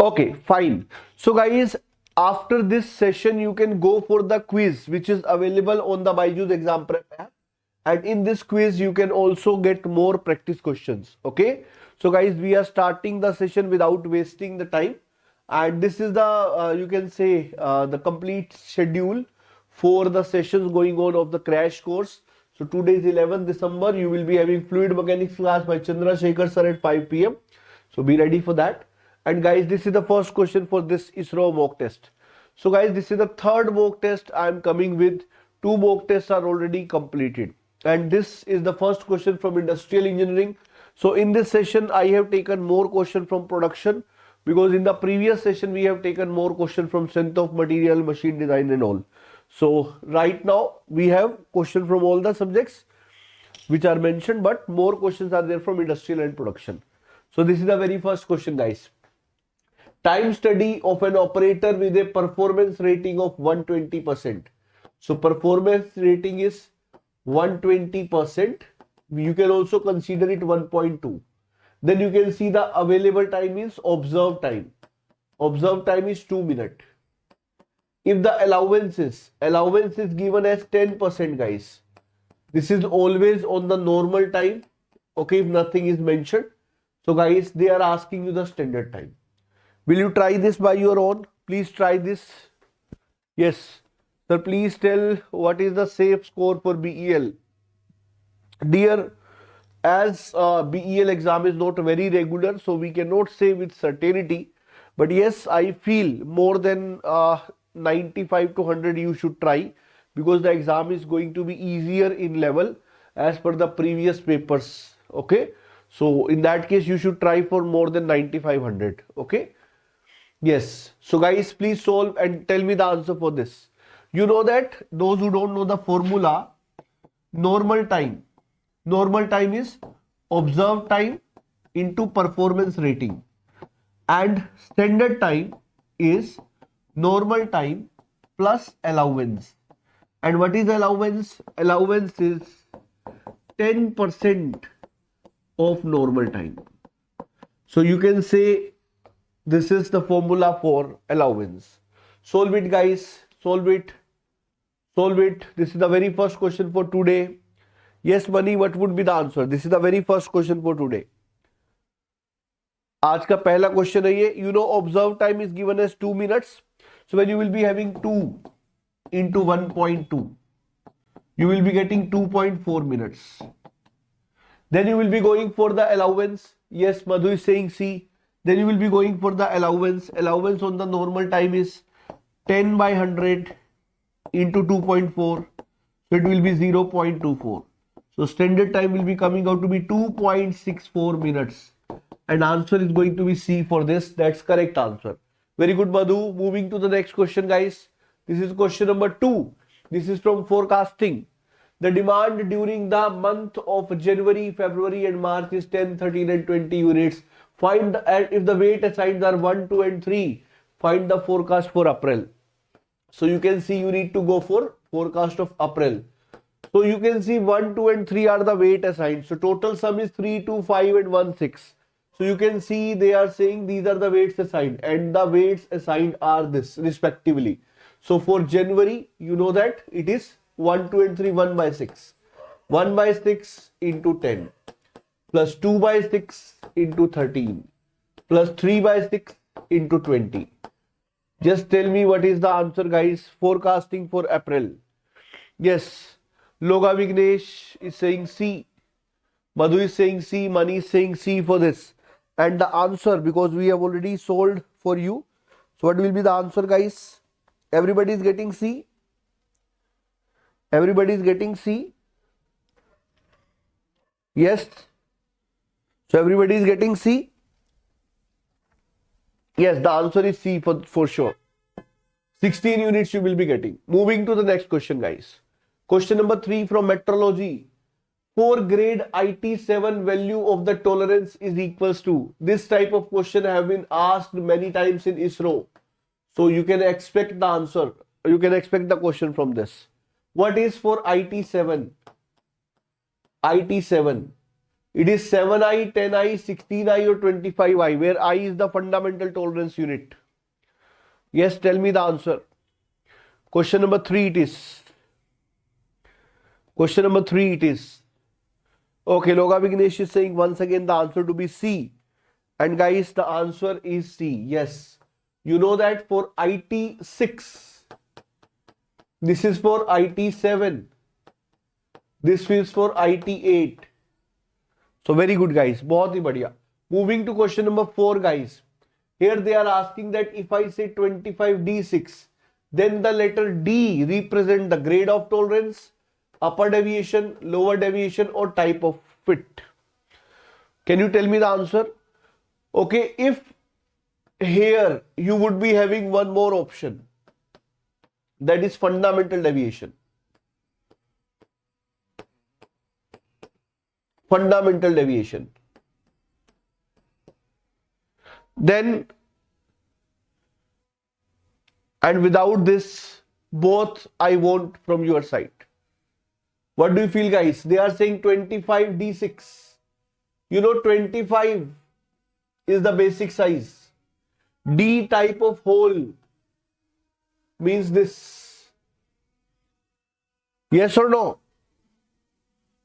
Okay, fine. So guys, after this session, you can go for the quiz, which is available on the BYJU'S exam prep app. And in this quiz, you can also get more practice questions. Okay. So guys, we are starting the session without wasting the time. And this is the, you can say, the complete schedule for the sessions going on of the crash course. So today is 11th December. You will be having fluid mechanics class by Chandra Shekhar sir at 5 p.m. So be ready for that. And guys, this is the first question for this ISRO mock test. So guys, this is the third mock test I am coming with. 2 mock tests are already completed. And this is the first question from industrial engineering. So in this session, I have taken more question from production, because in the previous session, we have taken more question from strength of material, machine design and all. So right now, we have question from all the subjects which are mentioned, but more questions are there from industrial and production. So this is the very first question, guys. Time study of an operator with a performance rating of 120%. So performance rating is 120%. You can also consider it 1.2. Then you can see the available time is observed time. Observed time is 2 minutes. If the allowance is given as 10%, guys. This is always on the normal time. Okay, if nothing is mentioned. So guys, they are asking you the standard time. Will you try this by your own? Please try this. Yes. Sir, please tell what is the safe score for BEL. Dear, as BEL exam is not very regular, so we cannot say with certainty. But yes, I feel more than 95 to 100 you should try, because the exam is going to be easier in level as per the previous papers. Okay. So in that case, you should try for more than 9500. Okay. Yes. So guys, please solve and tell me the answer for this. You know that those who don't know the formula, normal time is observed time into performance rating, and standard time is normal time plus allowance. And what is allowance? Allowance is 10% of normal time. So you can say this is the formula for allowance. Solve it, guys. Solve it. Solve it. This is the very first question for today. Yes, Mani, what would be the answer? This is the very first question for today. आज का पहला question है ये. You know, observed time is given as 2 minutes. So when you will be having 2 into 1.2, you will be getting 2.4 minutes. Then you will be going for the allowance. Yes, Madhu is saying C. Then you will be going for the allowance. Allowance on the normal time is 10 by 100 into 2.4. So it will be 0.24. So standard time will be coming out to be 2.64 minutes. And answer is going to be C for this. That's correct answer. Very good, Madhu. Moving to the next question, guys. This is question number 2. This is from forecasting. The demand during the month of January, February and March is 10, 13 and 20 units. Find if the weight assigned are 1, 2 and 3. Find the forecast for April. So you can see you need to go for forecast of April. So you can see 1, 2 and 3 are the weight assigned. So total sum is 3, 2, 5 and 1, 6. So you can see they are saying these are the weights assigned, and the weights assigned are this respectively. So for January, you know that it is 1, 2 and 3, 1 by 6. 1 by 6 into 10 plus 2 by 6 into 13 plus 3 by 6 into 20. Just tell me what is the answer, guys. Forecasting for April. Yes. Loga Vignesh is saying C. Madhu is saying C. Mani is saying C for this. And the answer, because we have already solved for you. So what will be the answer, guys? Everybody is getting C. Everybody is getting C. Yes. So everybody is getting C. Yes, the answer is C for sure. 16 units you will be getting. Moving to the next question, guys. Question number 3 from metrology. For grade IT7, value of the tolerance is equals to. This type of question have been asked many times in ISRO. So you can expect the answer. You can expect the question from this. What is for IT7? IT7. It is 7I, 10I, 16I or 25I, where I is the fundamental tolerance unit. Yes, tell me the answer. Question number 3 it is. Question number 3 it is. Okay, Loga Vignesh is saying once again the answer to be C. And guys, the answer is C. Yes. You know that for IT6, this is for IT7, this is for IT8. So very good guys. बहुत ही बढ़िया. Moving to question number 4 guys. Here they are asking that if I say 25D6, then the letter D represent the grade of tolerance, upper deviation, lower deviation or type of fit. Can you tell me the answer? Okay, if here you would be having one more option, that is fundamental deviation. Fundamental deviation. Then, and without this, both I want from your side. What do you feel guys? They are saying 25D6. You know 25 is the basic size. D type of hole means this. Yes or no?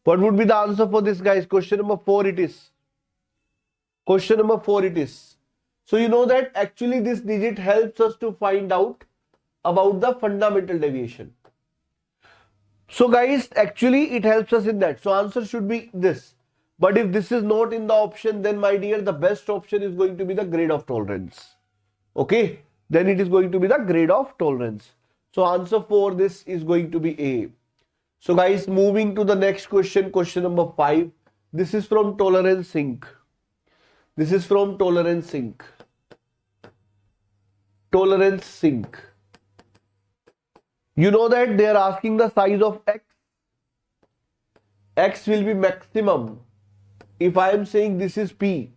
What would be the answer for this guys? Question number 4 it is. Question number 4 it is. So you know that actually this digit helps us to find out about the fundamental deviation. So guys, actually it helps us in that. So answer should be this. But if this is not in the option, then my dear, the best option is going to be the grade of tolerance. Okay, then it is going to be the grade of tolerance. So answer for this is going to be A. So guys, moving to the next question, question number 5. This is from tolerance sink. This is from tolerance sink. Tolerance sink. You know that they are asking the size of X. X will be maximum. If I am saying this is P,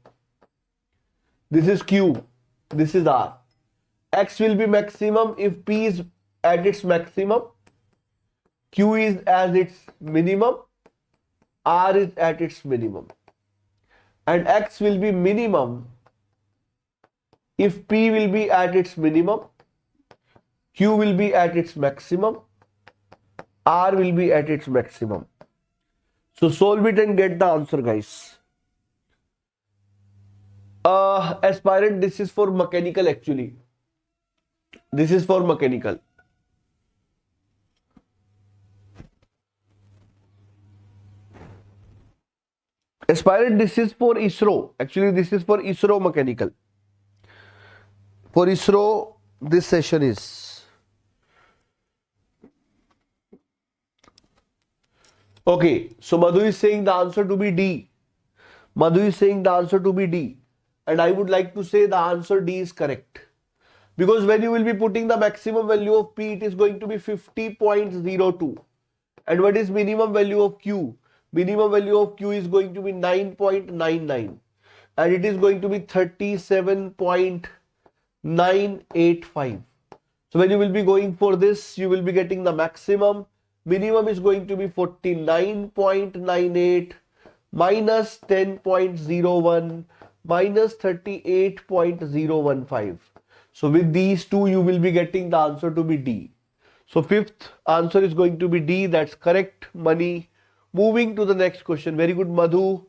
this is Q, this is R. X will be maximum if P is at its maximum, Q is at its minimum, R is at its minimum. And X will be minimum if P will be at its minimum, Q will be at its maximum, R will be at its maximum. So solve it and get the answer guys. Aspirant, this is for mechanical actually. This is for mechanical. Aspirant, this is for ISRO. Actually, this is for ISRO mechanical. For ISRO, this session is. Okay, so Madhu is saying the answer to be D. Madhu is saying the answer to be D. And I would like to say the answer D is correct. Because when you will be putting the maximum value of P, it is going to be 50.02. And what is minimum value of Q? Minimum value of Q is going to be 9.99. And it is going to be 37.985. So when you will be going for this, you will be getting the maximum. Minimum is going to be 49.98 minus 10.01 minus 38.015. So with these two, you will be getting the answer to be D. So fifth answer is going to be D. That's correct, Money. Moving to the next question. Very good, Madhu.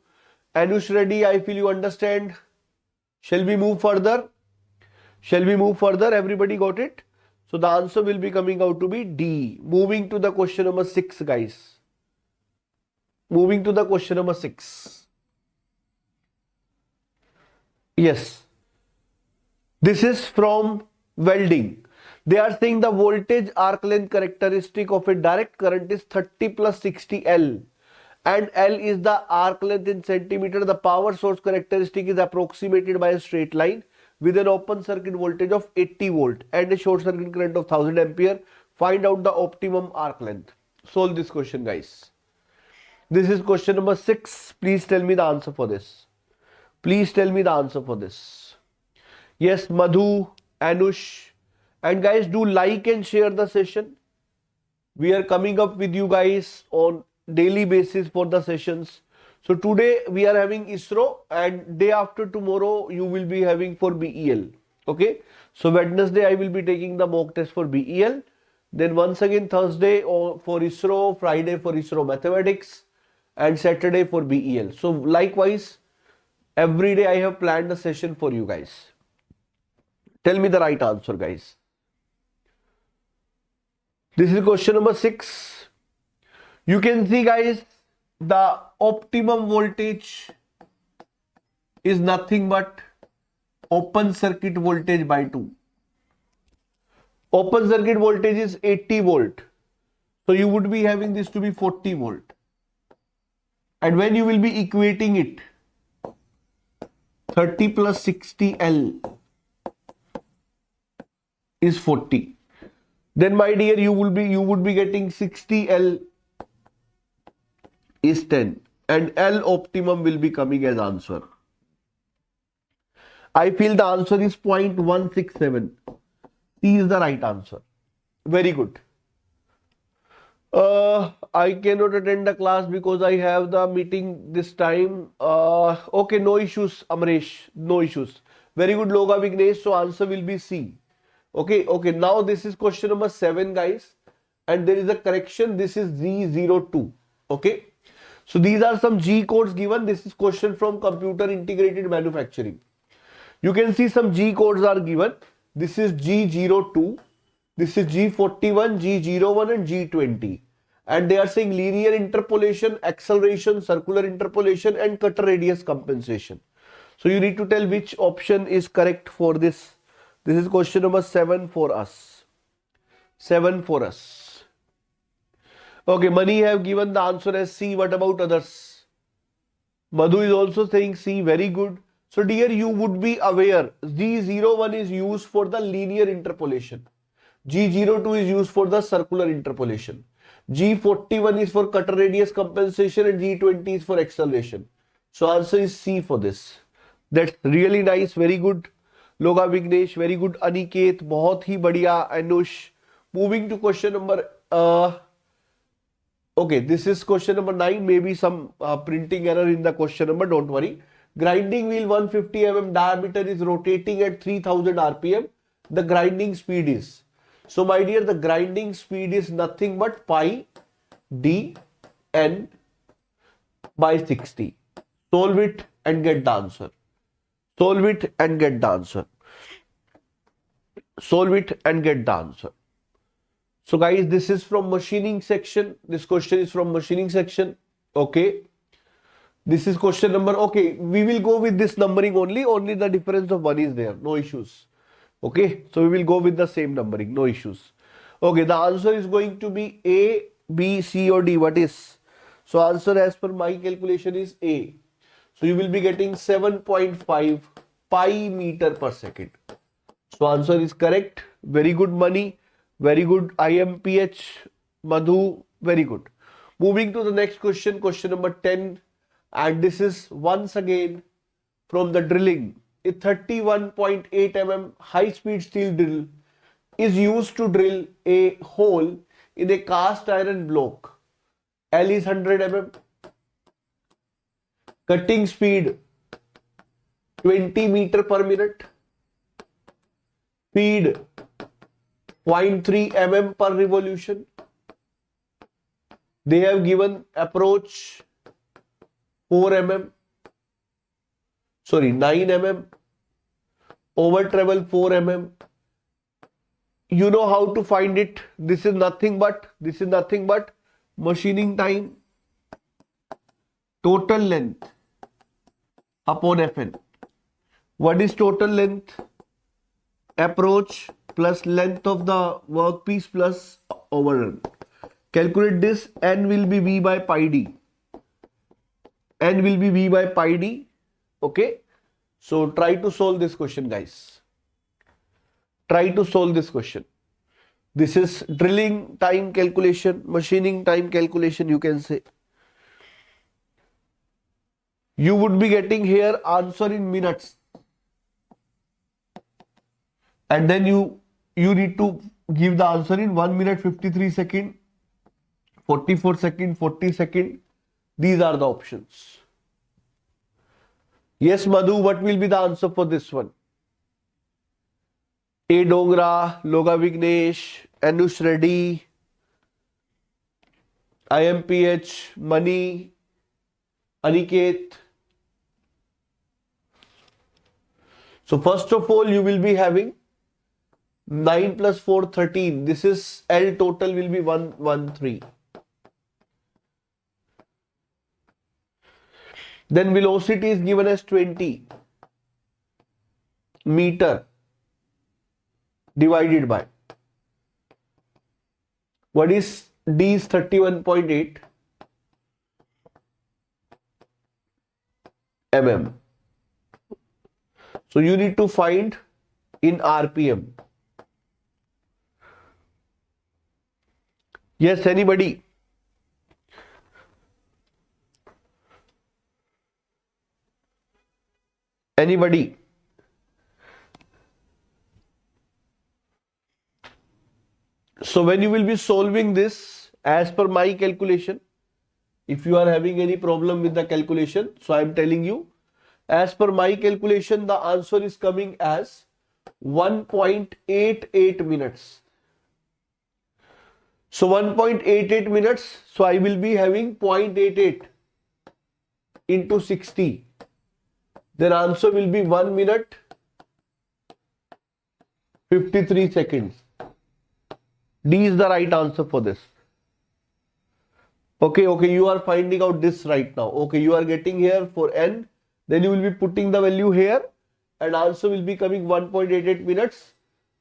Anush Reddy, I feel you understand. Shall we move further? Shall we move further? Everybody got it? So the answer will be coming out to be D. Moving to the question number 6, guys. Moving to the question number 6. Yes. This is from welding. They are saying the voltage arc length characteristic of a direct current is 30 plus 60 L. And L is the arc length in centimeter. The power source characteristic is approximated by a straight line with an open circuit voltage of 80 volt and a short circuit current of 1000 ampere. Find out the optimum arc length. Solve this question, guys. This is question number 6. Please tell me the answer for this. Please tell me the answer for this. Yes, Madhu, Anush, and guys, do like and share the session. We are coming up with you guys on daily basis for the sessions. So today we are having ISRO, and day after tomorrow you will be having for BEL. Okay. So Wednesday I will be taking the mock test for BEL. Then once again Thursday for ISRO, Friday for ISRO mathematics, and Saturday for BEL. So likewise, every day I have planned a session for you guys. Tell me the right answer, guys. This is question number 6. You can see, guys, the optimum voltage is nothing but open circuit voltage by 2. Open circuit voltage is 80 volt. So you would be having this to be 40 volt. And when you will be equating it, 30 plus 60 L is 40. Then my dear, you would be getting 60 L is 10, and L optimum will be coming as answer. I feel the answer is 0.167. C is the right answer. Very good. I cannot attend the class because I have the meeting this time. Okay, no issues, Amresh. No issues. Very good, Loga Vignesh. So answer will be C. Okay. Now this is question number 7, guys. And there is a correction. This is G02. Okay. So these are some G codes given. This is question from computer integrated manufacturing. You can see some G codes are given. This is G02. This is G41, G01 and G20. And they are saying linear interpolation, acceleration, circular interpolation and cutter radius compensation. So you need to tell which option is correct for this. This is question number 7 for us. 7 for us. Okay, Mani have given the answer as C. What about others? Madhu is also saying C. Very good. So dear, you would be aware G01 is used for the linear interpolation. G02 is used for the circular interpolation. G41 is for cutter radius compensation and G20 is for acceleration. So answer is C for this. That's really nice. Very good. Loga Vignesh. Very good. Aniket. बहुत ही बढ़िया. Anush. Moving to question number okay, this is question number 9. Maybe some printing error in the question number. Don't worry. Grinding wheel 150 mm diameter is rotating at 3000 rpm. The grinding speed is. So my dear, the grinding speed is nothing but pi d n by 60. Solve it and get the answer. Solve it and get the answer. Solve it and get the answer. So guys, this is from machining section. This question is from machining section. Okay. This is question number. Okay, we will go with this numbering only. Only the difference of 1 is there. No issues. Okay, so we will go with the same numbering. No issues. Okay, the answer is going to be A, B, C or D. What is? So answer as per my calculation is A. So you will be getting 7.5 pi meter per second. So answer is correct. Very good, Mani. Very good, IMPH, Madhu. Very good. Moving to the next question. Question number 10. And this is once again from the drilling. A 31.8 mm high speed steel drill is used to drill a hole in a cast iron block. L is 100 mm. Cutting speed 20 meter per minute. Speed 0.3 mm per revolution. They have given approach 4 mm. Sorry, 9 mm. Over travel 4 mm. You know how to find it. This is nothing but machining time, total length upon Fn. What is total length? Approach plus length of the workpiece plus overrun. Calculate this. N will be V by pi d. N will be V by pi d. Okay. So try to solve this question, guys. Try to solve this question. This is drilling time calculation, machining time calculation, you can say. You would be getting here answer in minutes. And then you need to give the answer in 1 minute 53 second, 44 second, 40 second. These are the options. Yes, Madhu, what will be the answer for this one? A. Dongra, Loga Vignesh, Anush Reddy, IMPH, Mani, Aniket. So first of all, you will be having 9 plus 4, 13. This is L total will be 113. Then velocity is given as 20 meter divided by. What is D is 31.8 mm. So you need to find in RPM. Yes, anybody? Anybody? So when you will be solving this, as per my calculation, if you are having any problem with the calculation, so I am telling you, as per my calculation, the answer is coming as 1.88 minutes. So 1.88 minutes, so I will be having 0.88 into 60. Then answer will be 1 minute 53 seconds. D is the right answer for this. Okay, you are finding out this right now. Okay, you are getting here for N. Then you will be putting the value here and answer will be coming 1.88 minutes.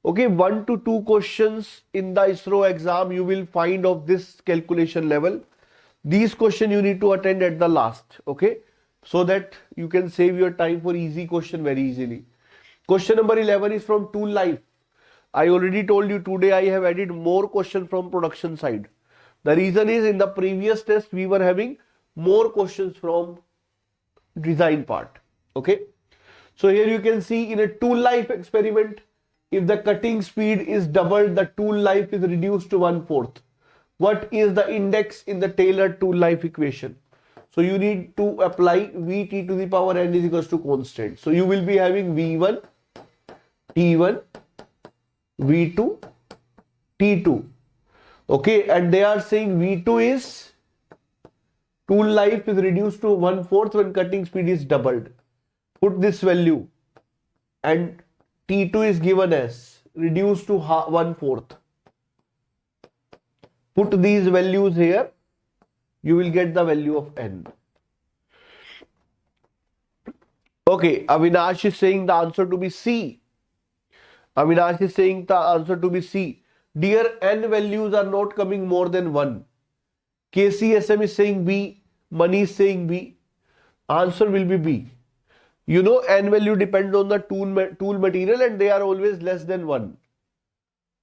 Okay, 1 to 2 questions in the ISRO exam you will find of this calculation level. These questions you need to attend at the last. Okay, so that you can save your time for easy question very easily. Question number 11 is from Tool Life. I already told you today I have added more questions from production side. The reason is in the previous test we were having more questions from design part. Okay, so here you can see in a tool life experiment, if the cutting speed is doubled, the tool life is reduced to 1/4. What is the index in the Taylor tool life equation? So you need to apply Vt to the power n is equals to constant. So you will be having V1, T1, V2, T2. Okay, and they are saying V2 is tool life is reduced to 1/4 when cutting speed is doubled. Put this value and T2 is given as reduced to 1/4. Put these values here, you will get the value of n. Okay, Avinash is saying the answer to be C. Avinash is saying the answer to be C. Dear, n values are not coming more than 1. KCSM is saying B. Mani is saying B. Answer will be B. You know n value depends on the tool material and they are always less than 1.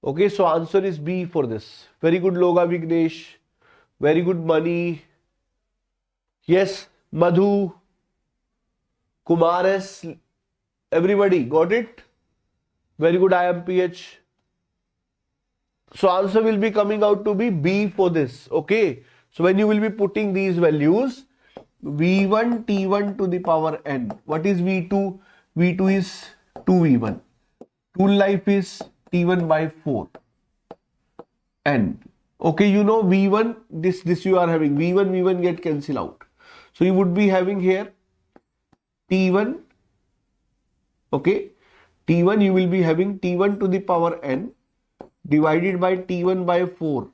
Okay, so answer is B for this. Very good, Loga Vignesh. Very good, Mani. Yes, Madhu. Kumar S. Everybody got it? Very good, IMPH. So answer will be coming out to be B for this. Okay, so when you will be putting these values, V1 T1 to the power n. What is V2? V2 is 2V1. Tool life is T1 by 4 n. Okay, you know V1, this you are having V1 get cancel out. So you would be having here T1. Okay, T1 you will be having T1 to the power n divided by T1 by 4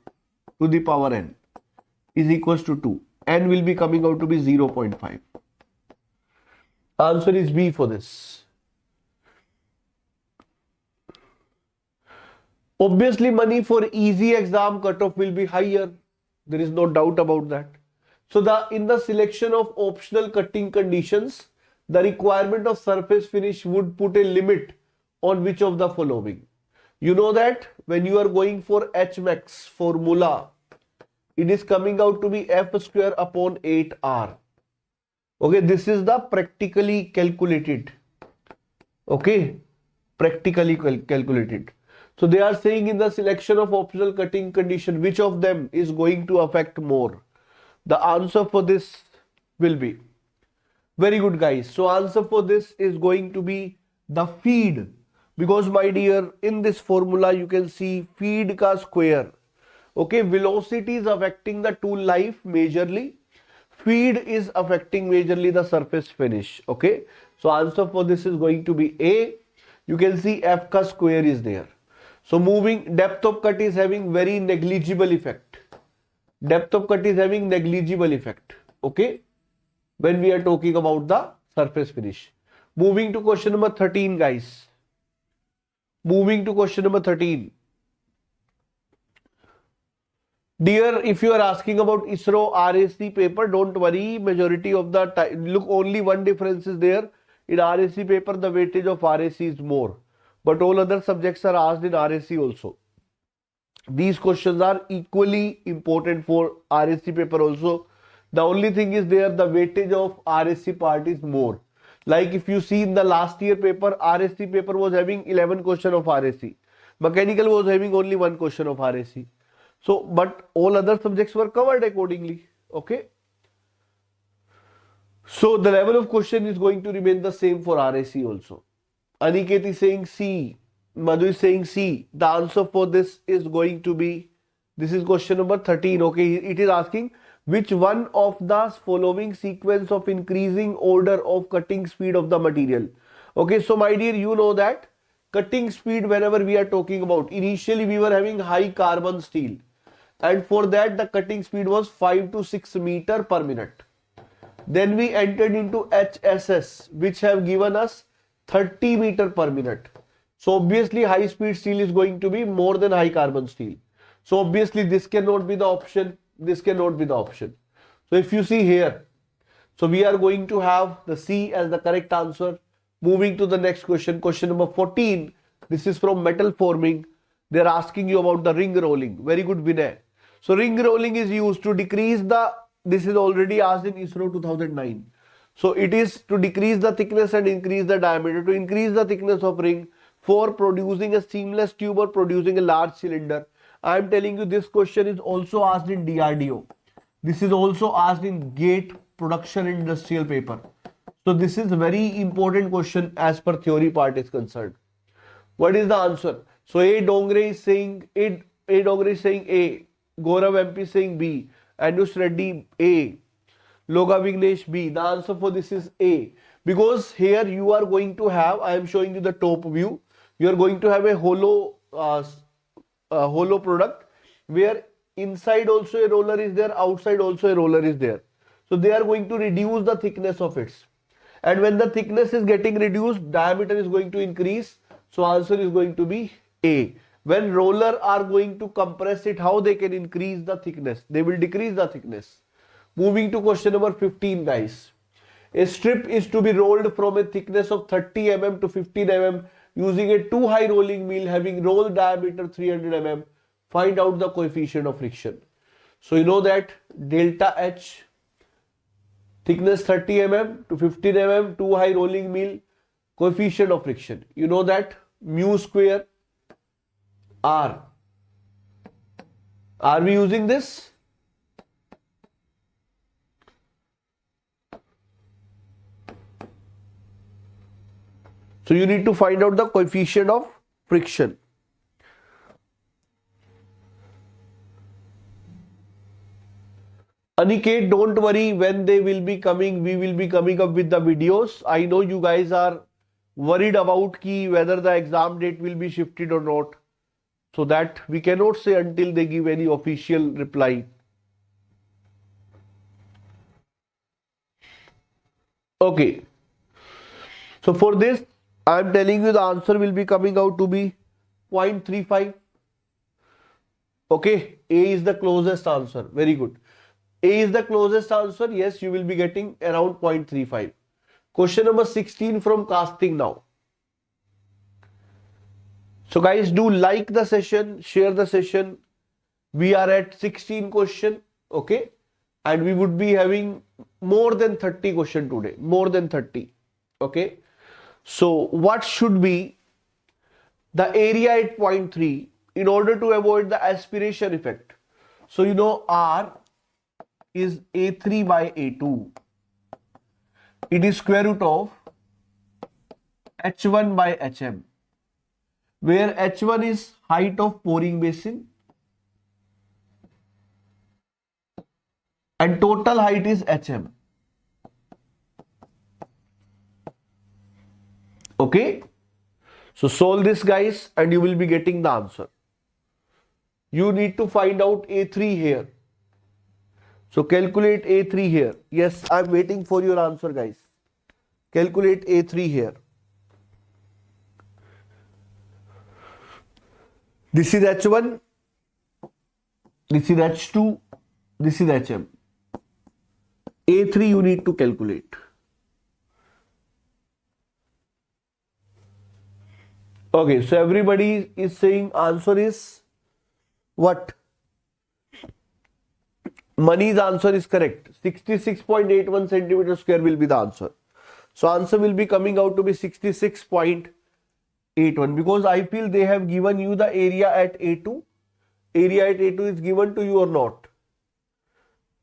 to the power n is equals to 2. N will be coming out to be 0.5. Answer is B for this. Obviously, Mani, for easy exam cutoff will be higher. There is no doubt about that. So in the selection of optional cutting conditions, the requirement of surface finish would put a limit on which of the following. You know that when you are going for Hmax formula, it is coming out to be F square upon 8R. Okay, this is the practically calculated. Okay, practically calculated. So they are saying in the selection of optional cutting condition, which of them is going to affect more? The answer for this will be Very good, guys. So answer for this is going to be the feed, because my dear, in this formula you can see feed ka square. Okay, velocity is affecting the tool life majorly. Feed is affecting majorly the surface finish. Okay, so answer for this is going to be A. You can see F ka square is there. So moving, depth of cut is having very negligible effect. Depth of cut is having negligible effect. Okay, when we are talking about the surface finish. Moving to question number 13, guys. Moving to question number 13. Dear, if you are asking about ISRO RAC paper, don't worry. Majority of the time, look, only one difference is there. In RAC paper, the weightage of RAC is more. But all other subjects are asked in RAC also. These questions are equally important for RAC paper also. The only thing is there, the weightage of RAC part is more. Like if you see in the last year paper, RAC paper was having 11 question of RAC. Mechanical was having only one question of RAC. So, but all other subjects were covered accordingly. Okay. So the level of question is going to remain the same for RAC also. Aniket is saying C. Madhu is saying C. The answer for this is going to be, this is question number 13. Okay, it is asking which one of the following sequence of increasing order of cutting speed of the material. Okay, so my dear, you know that cutting speed, whenever we are talking about, initially we were having high carbon steel, and for that the cutting speed was 5 to 6 meter per minute. Then we entered into HSS, which have given us 30 meter per minute. So obviously high speed steel is going to be more than high carbon steel. So obviously this cannot be the option. This cannot be the option. So if you see here, so we are going to have the C as the correct answer. Moving to the next question, question number 14. This is from metal forming. They are asking you about the ring rolling. Very good, Vinay. So ring rolling is used to decrease the, this is already asked in ISRO 2009. So it is to decrease the thickness and increase the diameter, to increase the thickness of ring for producing a seamless tube or producing a large cylinder. I am telling you, this question is also asked in DRDO. This is also asked in GATE production industrial paper. So this is a very important question as per theory part is concerned. What is the answer? So A. Dongre is saying A. Dongre is saying A. Gaurav MP is saying B. Anush Reddy A. Loga Vignesh B. The answer for this is A. Because here you are going to have, I am showing you the top view. You are going to have a hollow product where inside also a roller is there, outside also a roller is there. So they are going to reduce the thickness of it. And when the thickness is getting reduced, diameter is going to increase. So answer is going to be A. When roller are going to compress it, how they can increase the thickness? They will decrease the thickness. Moving to question number 15, guys. A strip is to be rolled from a thickness of 30 mm to 15 mm using a 2 high rolling mill having roll diameter 300 mm. Find out the coefficient of friction. So you know that delta H, thickness 30 mm to 15 mm, 2 high rolling mill, coefficient of friction. You know that mu square R. Are we using this? So you need to find out the coefficient of friction. Aniket, don't worry, when they will be coming, we will be coming up with the videos. I know you guys are worried about whether the exam date will be shifted or not. So that we cannot say until they give any official reply. Okay. So for this, I am telling you the answer will be coming out to be 0.35. Okay. A is the closest answer. Very good. A is the closest answer. Yes, you will be getting around 0.35. Question number 16 from casting now. So guys, do like the session, share the session. We are at 16 question. Okay. And we would be having more than 30 question today. More than 30. Okay. So what should be the area at 0.3 in order to avoid the aspiration effect? So you know R is A3 by A2. it is square root of H1 by HM, where H1 is height of pouring basin and total height is HM. Okay, so solve this guys and you will be getting the answer. You need to find out A3 here. So calculate A3 here. Yes, I'm waiting for your answer guys. Calculate A3 here. This is H1, this is H2, this is HM. A3 you need to calculate. Okay, so everybody is saying answer is what? Mani's answer is correct. 66.81 centimeter square will be the answer. So answer will be coming out to be 66.81 because I feel they have given you the area at A2. Area at A2 is given to you or not?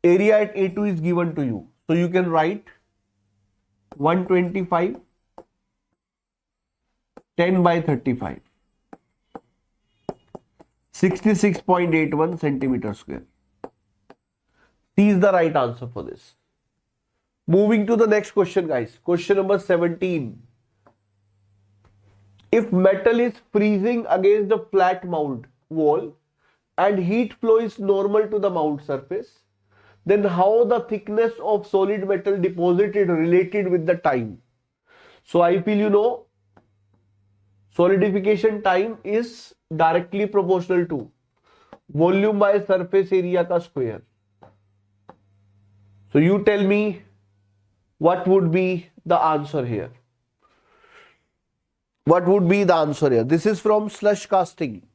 Area at A2 is given to you. So you can write 125 10 by 35. 66.81 centimeter square. C is the right answer for this. Moving to the next question guys. Question number 17. If metal is freezing against the flat mount wall and heat flow is normal to the mount surface, then how the thickness of solid metal deposited related with the time? So I feel you know solidification time is directly proportional to volume by surface area ka square. So you tell me what would be the answer here? What would be the answer here? This is from slush casting.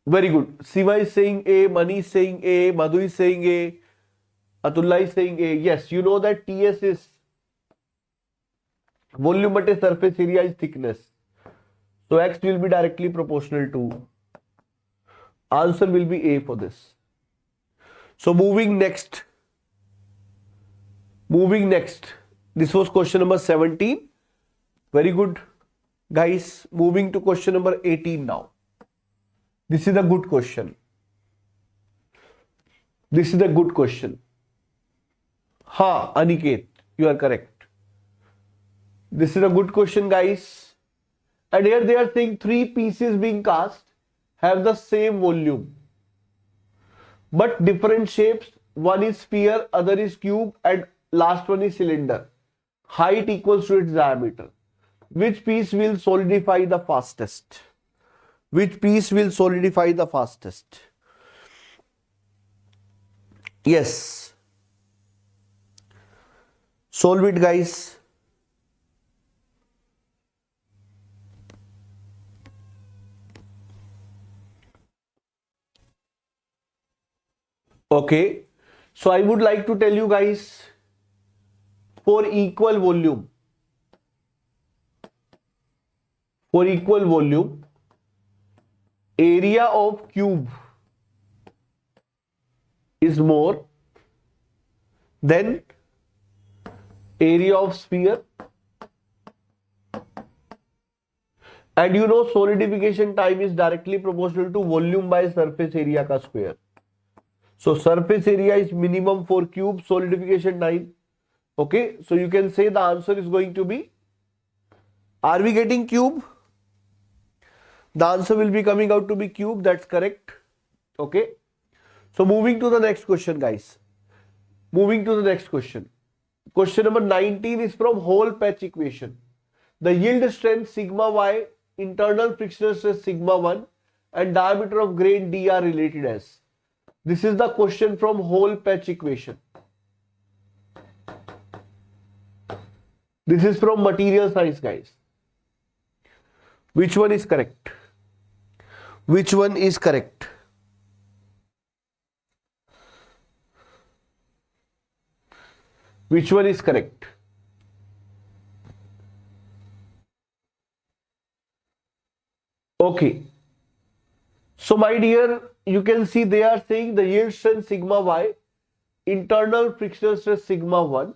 Very good. Siva is saying A, Mani is saying A, Madhu is saying A, Atullah is saying A. Yes, you know that TS is volume by surface area is thickness. So X will be directly proportional to. Answer will be A for this. So moving next. This was question number 17. Very good guys. Moving to question number 18 now. This is a good question. Ha, Aniket, you are correct. This is a good question guys. And here they are saying 3 pieces being cast have the same volume but different shapes. One is sphere, other is cube, and last one is cylinder. Height equals to its diameter. Which piece will solidify the fastest? Yes. Solve it guys. Okay, so I would like to tell you guys, for equal volume, area of cube is more than area of sphere, and you know solidification time is directly proportional to volume by surface area ka square. So surface area is minimum for cube, solidification time. Okay, so you can say the answer is going to be, are we getting cube? The answer will be coming out to be cube, that's correct. Okay, so moving to the next question guys. Question number 19 is from hole patch equation. The yield strength sigma y, internal frictional stress sigma 1 and diameter of grain d are related as. This is the question from hole patch equation. This is from material science guys. Which one is correct? Which one is correct? Okay. So my dear, you can see they are saying the yield strength sigma y internal frictional stress sigma 1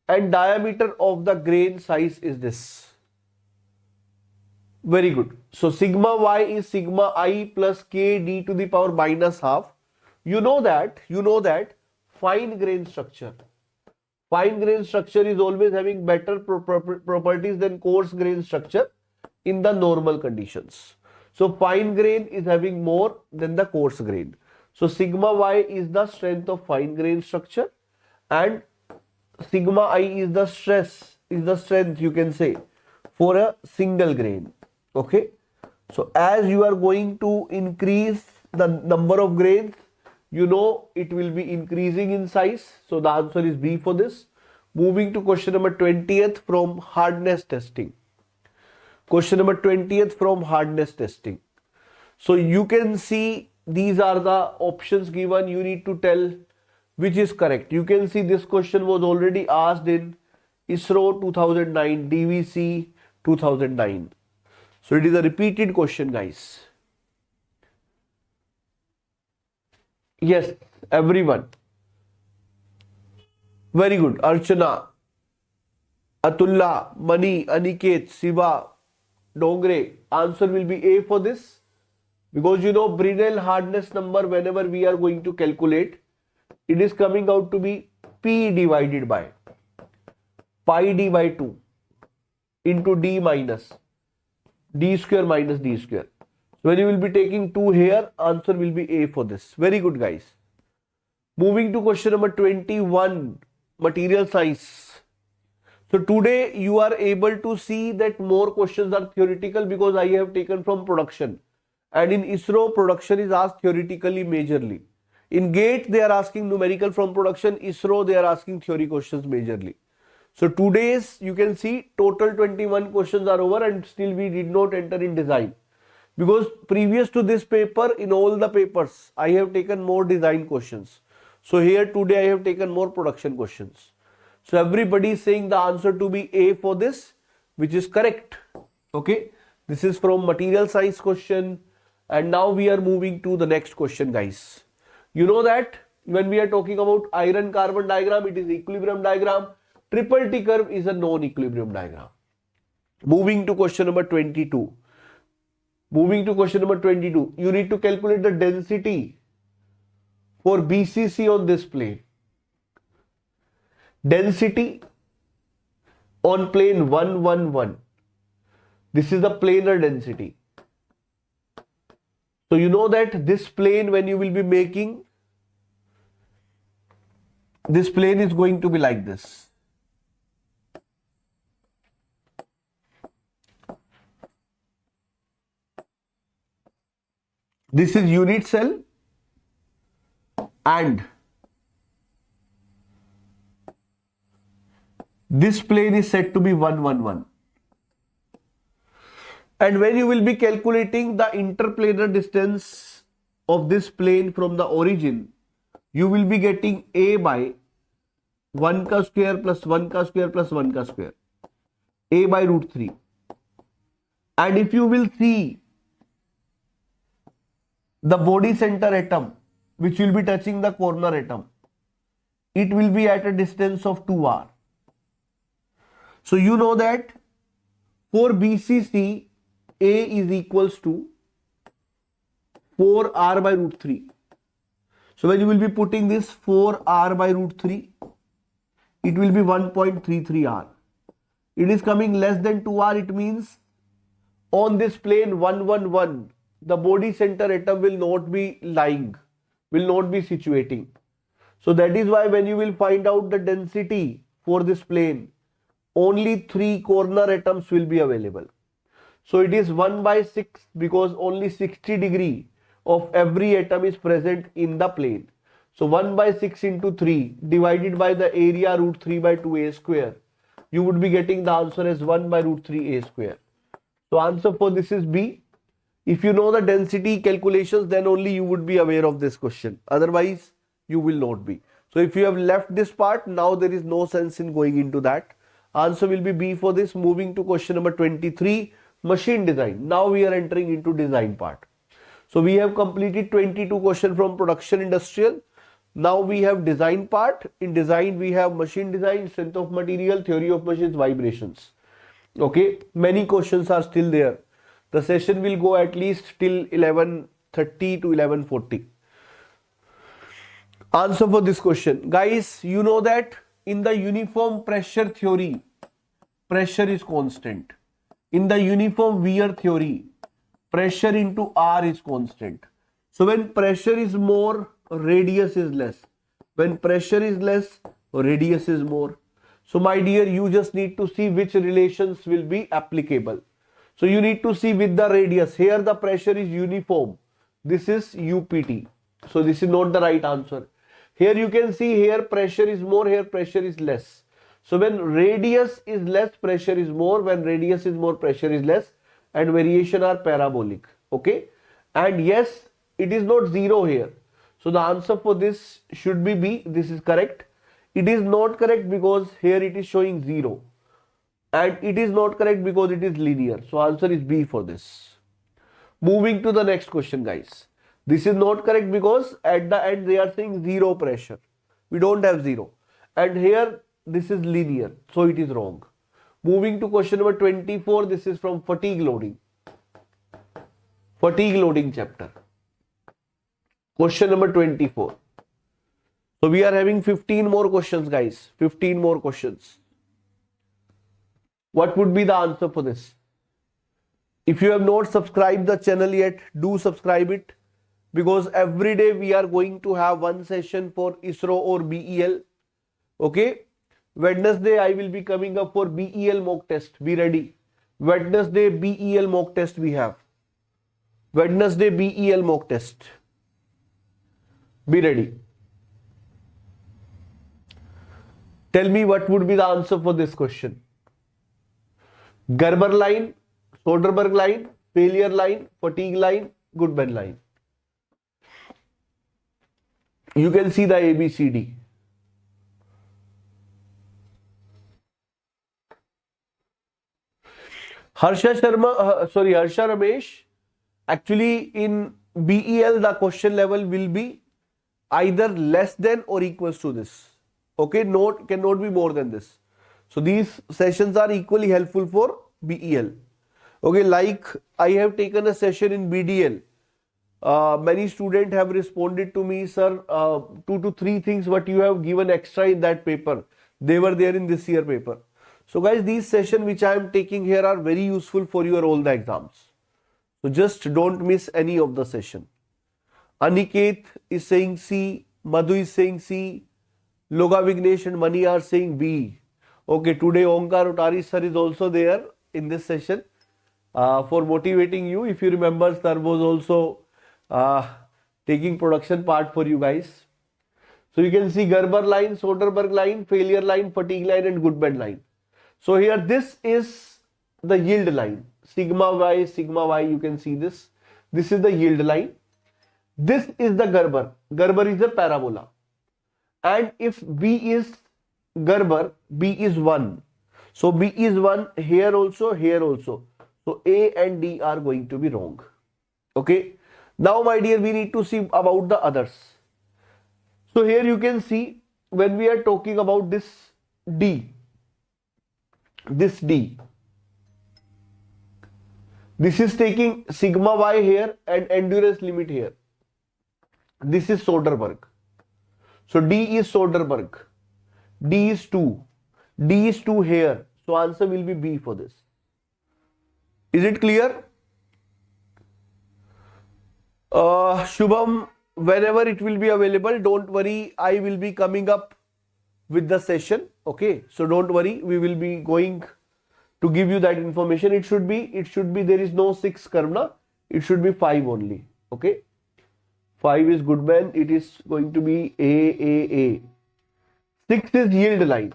and diameter of the grain size is this. Very good. So sigma y is sigma I plus k d to the power minus half. You know that fine grain structure is always having better properties than coarse grain structure in the normal conditions. So fine grain is having more than the coarse grain. So sigma y is the strength of fine grain structure and sigma I is the strength you can say for a single grain. Okay. So as you are going to increase the number of grains, you know it will be increasing in size. So the answer is B for this. Moving to question number 20th from hardness testing. Question number 20th from hardness testing. So you can see these are the options given. You need to tell which is correct. You can see this question was already asked in ISRO 2009, DVC 2009. So it is a repeated question, guys. Yes, everyone. Very good. Archana, Atullah, Mani, Aniket, Siva, Dongre. Answer will be A for this. Because you know Brinell hardness number, whenever we are going to calculate, it is coming out to be P divided by pi d by 2 into d minus d square minus d square. So when you will be taking 2 here, answer will be A for this. Very good, guys. Moving to question number 21, material science. So today you are able to see that more questions are theoretical because I have taken from production. And in ISRO, production is asked theoretically majorly. In GATE, they are asking numerical from production. ISRO, they are asking theory questions majorly. So today's, you can see total 21 questions are over and still we did not enter in design. Because previous to this paper, in all the papers, I have taken more design questions. So here today I have taken more production questions. So everybody is saying the answer to be A for this, which is correct. Okay. This is from material science question. And now we are moving to the next question, guys. You know that when we are talking about iron carbon diagram, it is equilibrium diagram. Triple T curve is a non-equilibrium diagram. Moving to question number 22. You need to calculate the density for BCC on this plane. Density on plane 1, 1, 1. This is the planar density. So you know that this plane, when you will be making, this plane is going to be like this. This is unit cell and this plane is said to be 1, 1, 1. And when you will be calculating the interplanar distance of this plane from the origin, you will be getting A by 1 ka square plus 1 ka square plus 1 ka square. A by root 3. And if you will see the body center atom, which will be touching the corner atom, it will be at a distance of 2r. So you know that for BCC, A is equals to 4r by root 3. So when you will be putting this 4r by root 3, it will be 1.33r. It is coming less than 2r. It means on this plane 1, 1, 1, the body center atom will not be lying, will not be situating. So that is why when you will find out the density for this plane, only 3 corner atoms will be available. So it is 1 by 6 because only 60 degree of every atom is present in the plane. So 1 by 6 into 3 divided by the area root 3 by 2a square. You would be getting the answer as 1 by root 3a square. So answer for this is B. If you know the density calculations, then only you would be aware of this question. Otherwise, you will not be. So if you have left this part, now there is no sense in going into that. Answer will be B for this. Moving to question number 23, machine design. Now we are entering into design part. So we have completed 22 questions from production industrial. Now we have design part. In design, we have machine design, strength of material, theory of machines, vibrations. Okay, many questions are still there. The session will go at least till 11:30 to 11:40. Answer for this question. Guys, you know that in the uniform pressure theory, pressure is constant. In the uniform wear theory, pressure into R is constant. So when pressure is more, radius is less. When pressure is less, radius is more. So my dear, you just need to see which relations will be applicable. So you need to see with the radius. Here the pressure is uniform. This is UPT. So this is not the right answer. Here you can see here pressure is more, here pressure is less. So when radius is less, pressure is more. When radius is more, pressure is less. And variation are parabolic. Okay. And yes, it is not zero here. So the answer for this should be B. This is correct. It is not correct because here it is showing 0. And it is not correct because it is linear. So answer is B for this. Moving to the next question, guys. This is not correct because at the end they are saying 0 pressure. We don't have 0. And here this is linear. So it is wrong. Moving to question number 24. This is from fatigue loading. Fatigue loading chapter. Question number 24. So we are having 15 more questions, guys. 15 more questions. What would be the answer for this? If you have not subscribed the channel yet, do subscribe it. Because every day we are going to have one session for ISRO or BEL. Okay. Wednesday I will be coming up for BEL mock test. Be ready. Wednesday BEL mock test we have. Wednesday BEL mock test. Be ready. Tell me what would be the answer for this question. Gerber line, Soderberg line, failure line, fatigue line, Goodman line. You can see the ABCD. Harsha Ramesh. Actually, in BEL, the question level will be either less than or equals to this. Okay, cannot be more than this. So these sessions are equally helpful for BEL. Okay, like I have taken a session in BDL. Many students have responded to me, sir, 2 to 3 things what you have given extra in that paper. They were there in this year paper. So guys, these sessions which I am taking here are very useful for your all the exams. So just don't miss any of the session. Aniket is saying C, Madhu is saying C, Loga Vignesh and Mani are saying B. Okay, today Onkar Utari sir is also there in this session for motivating you. If you remember, sir was also taking production part for you guys. So you can see Gerber line, Soderberg line, failure line, fatigue line and Goodman line. So here this is the yield line. Sigma y, you can see this. This is the yield line. This is the Gerber. Gerber is a parabola. And if B is Gerber, B is 1. So B is 1 here also, here also. So A and D are going to be wrong. Okay. Now my dear, we need to see about the others. So here you can see when we are talking about this D. This D. This is taking sigma y here and endurance limit here. This is Soderberg. So D is Soderberg. D is 2. D is 2 here. So answer will be B for this. Is it clear? Shubham, whenever it will be available, don't worry. I will be coming up with the session. Okay. So don't worry. We will be going to give you that information. It should be, there is no 6 Karna. It should be 5 only. Okay. 5 is Goodman. It is going to be A. 6 is yield line.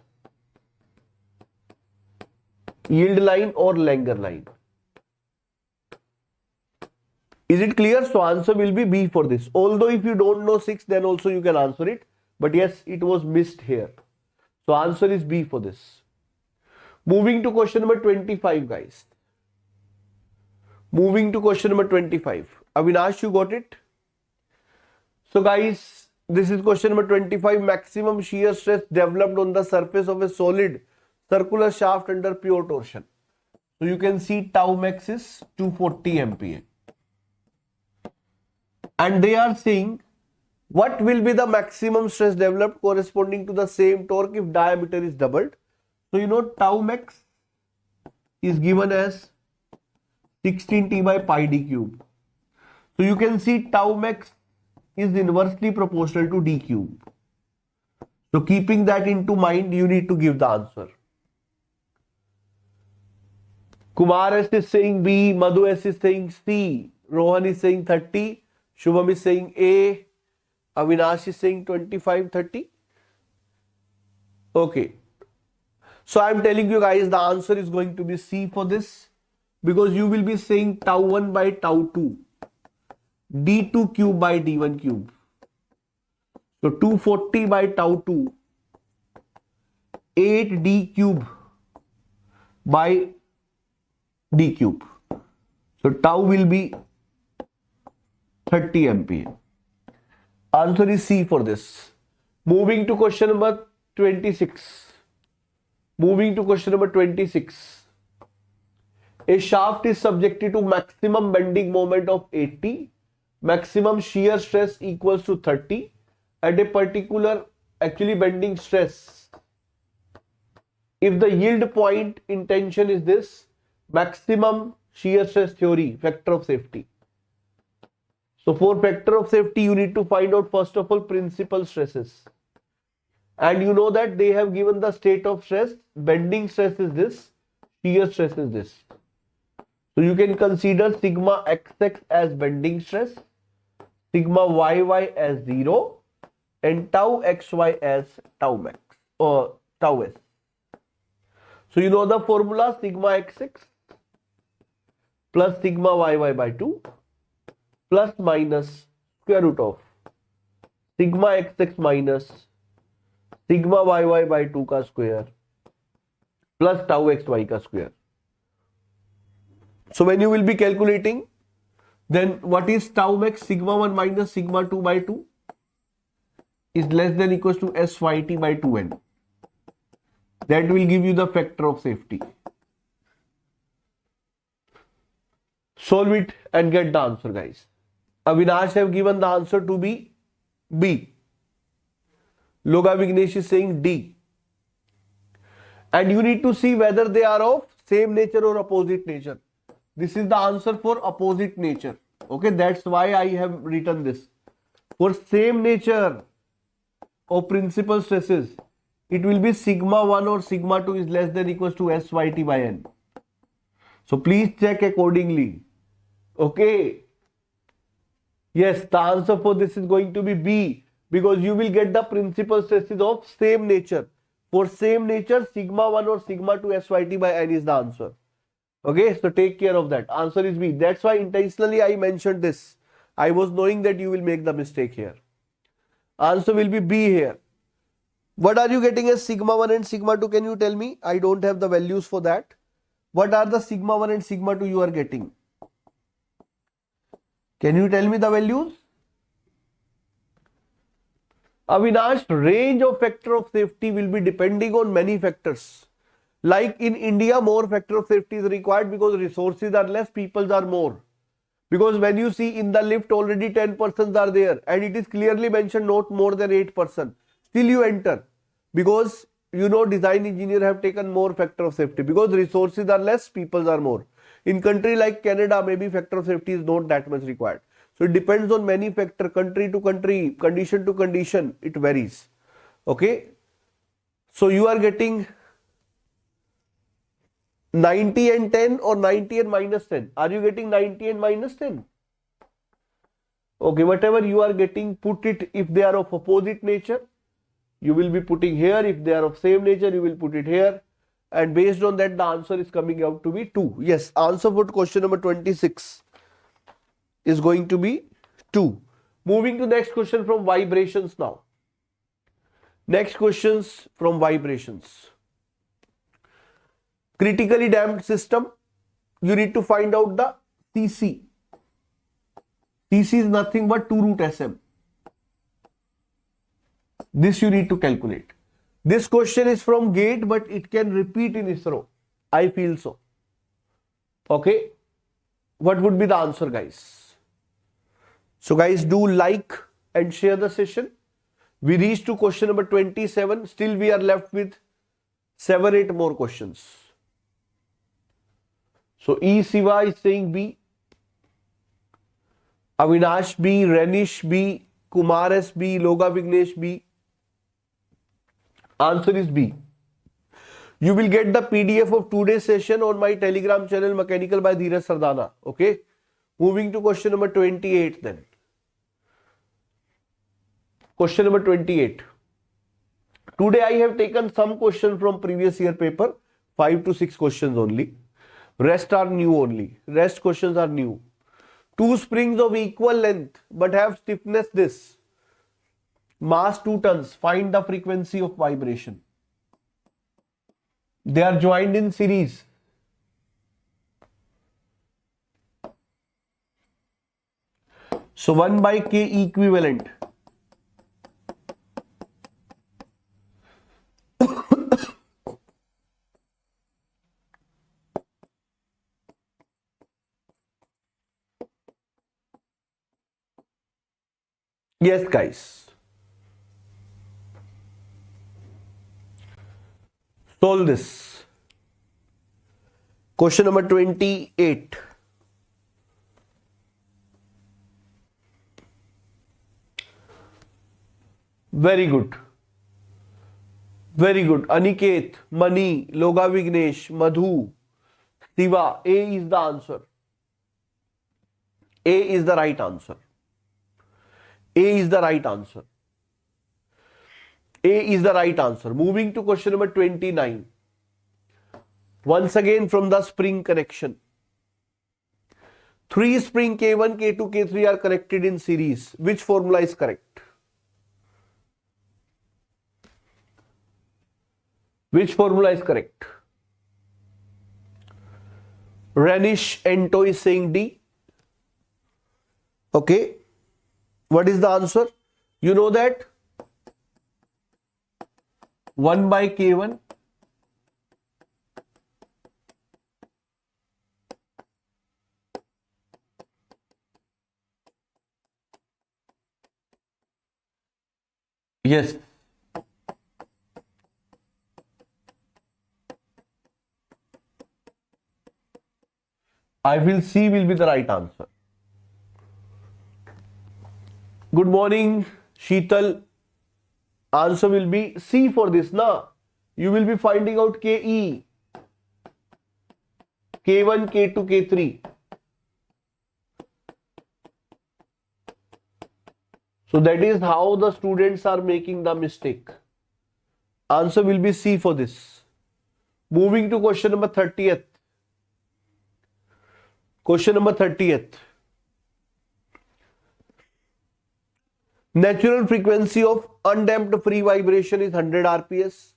Yield line or Langer line. Is it clear? So answer will be B for this. Although if you don't know 6, then also you can answer it. But yes, it was missed here. So answer is B for this. Moving to question number 25, guys. Moving to question number 25. Avinash, you got it? So guys, This is question number 25. Maximum shear stress developed on the surface of a solid circular shaft under pure torsion. So you can see tau max is 240 MPa. And they are saying what will be the maximum stress developed corresponding to the same torque if diameter is doubled. So you know tau max is given as 16T by pi d cube. So you can see tau max is inversely proportional to d cube. So keeping that into mind, you need to give the answer. Kumar S is saying B, Madhu S is saying C, Rohan is saying 30, Shubham is saying A, Avinash is saying 25, 30. Okay. So I am telling you guys the answer is going to be C for this, because you will be saying tau 1 by tau 2, d2 cube by d1 cube. So 240 by tau 2, 8d cube by d cube. So tau will be 30 MPa. Answer is C for this. Moving to question number 26. Moving to question number 26. A shaft is subjected to maximum bending moment of 80. Maximum shear stress equals to 30 at a particular bending stress. If the yield point in tension is this, maximum shear stress theory, factor of safety. So for factor of safety, you need to find out first of all principal stresses. And you know that they have given the state of stress, bending stress is this, shear stress is this. So you can consider sigma xx as bending stress, sigma yy as 0, and tau xy as tau max or tau s. So you know the formula, sigma xx plus sigma yy by 2 plus minus square root of sigma xx minus sigma yy by 2 का square plus tau xy का square. So when you will be calculating, then what is tau max? Sigma 1 minus sigma 2 by 2 is less than equals to syt by 2n. That will give you the factor of safety. Solve it and get the answer, guys. Avinash have given the answer to be B. Loga Vignesh is saying D. And you need to see whether they are of same nature or opposite nature. This is the answer for opposite nature. Okay, that's why I have written this. For same nature of principal stresses, it will be sigma 1 or sigma 2 is less than equals to syt by n. So please check accordingly. Okay. Yes, the answer for this is going to be B, because you will get the principal stresses of same nature. For same nature, sigma 1 or sigma 2 syt by n is the answer. Okay, so take care of that. Answer is B. That's why intentionally I mentioned this. I was knowing that you will make the mistake here. Answer will be B here. What are you getting as sigma 1 and sigma 2? Can you tell me? I don't have the values for that. What are the sigma 1 and sigma 2 you are getting? Can you tell me the values? Avinash, range of factor of safety will be depending on many factors. Like in India, more factor of safety is required because resources are less, people are more. Because when you see in the lift already 10 persons are there and it is clearly mentioned not more than 8 persons. Still you enter because you know design engineer have taken more factor of safety because resources are less, people are more. In country like Canada, maybe factor of safety is not that much required. So it depends on many factor, country to country, condition to condition, it varies. Okay. So you are getting 90 and 10 or 90 and minus 10. Are you getting 90 and minus 10? Okay, whatever you are getting, put it if they are of opposite nature. You will be putting here. If they are of same nature, you will put it here. And based on that, the answer is coming out to be 2. Yes, answer for question number 26 is going to be 2. Moving to next question from vibrations now. Next questions from vibrations. Critically damped system, you need to find out the CC. CC is nothing but 2 root SM. This you need to calculate. This question is from GATE, but it can repeat in ISRO. I feel so. Okay. What would be the answer, guys? So guys, do like and share the session. We reached to question number 27. Still we are left with 7-8 more questions. So E. Siva is saying B. Avinash B. Renish B. Kumar S. B. Loga Vignesh B. Answer is B. You will get the PDF of today's session on my Telegram channel Mechanical by Dheeraj Sardana. Okay. Moving to question number 28 then. Question number 28. Today I have taken some questions from previous year paper. 5 to 6 questions only. Rest are new only. Rest questions are new. Two springs of equal length but have stiffness this. Mass 2 tons. Find the frequency of vibration. They are joined in series. So 1 by K equivalent. Yes, guys. Solve this. Question number 28. Very good. Very good. Aniket, Mani, Loga Vignesh, Madhu, Siva. A is the answer. A is the right answer. A is the right answer. A is the right answer. Moving to question number 29. Once again from the spring connection. 3 spring K1, K2, K3 are connected in series. Which formula is correct? Which formula is correct? Renish Ento is saying D. Okay. What is the answer? You know that 1 by K1 yes. I will C will be the right answer. Good morning, Sheetal. Answer will be C for this. Now, you will be finding out KE, K1, K2, K3. So that is how the students are making the mistake. Answer will be C for this. Moving to question number 30th. Question number 30th. Natural frequency of undamped free vibration is 100 RPS.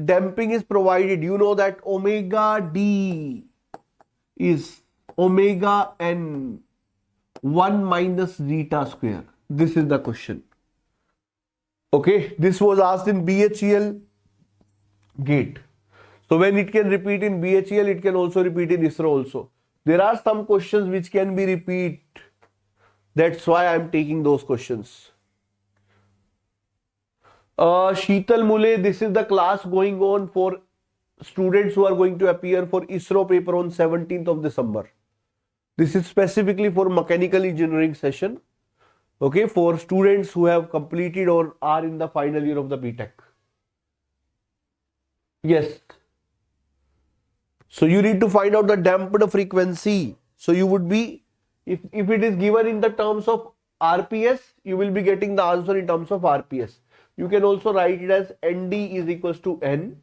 Damping is provided. You know that omega D is omega n 1 minus zeta square. This is the question. Okay, this was asked in BHEL GATE. So when it can repeat in BHEL, it can also repeat in ISRO also. There are some questions which can be repeat. That's why I am taking those questions. Sheetal Mule, this is the class going on for students who are going to appear for ISRO paper on 17th of December. This is specifically for mechanical engineering session. Okay, for students who have completed or are in the final year of the BTech. Yes. So you need to find out the damped frequency. So you would be, if it is given in the terms of RPS, you will be getting the answer in terms of RPS. You can also write it as ND is equals to N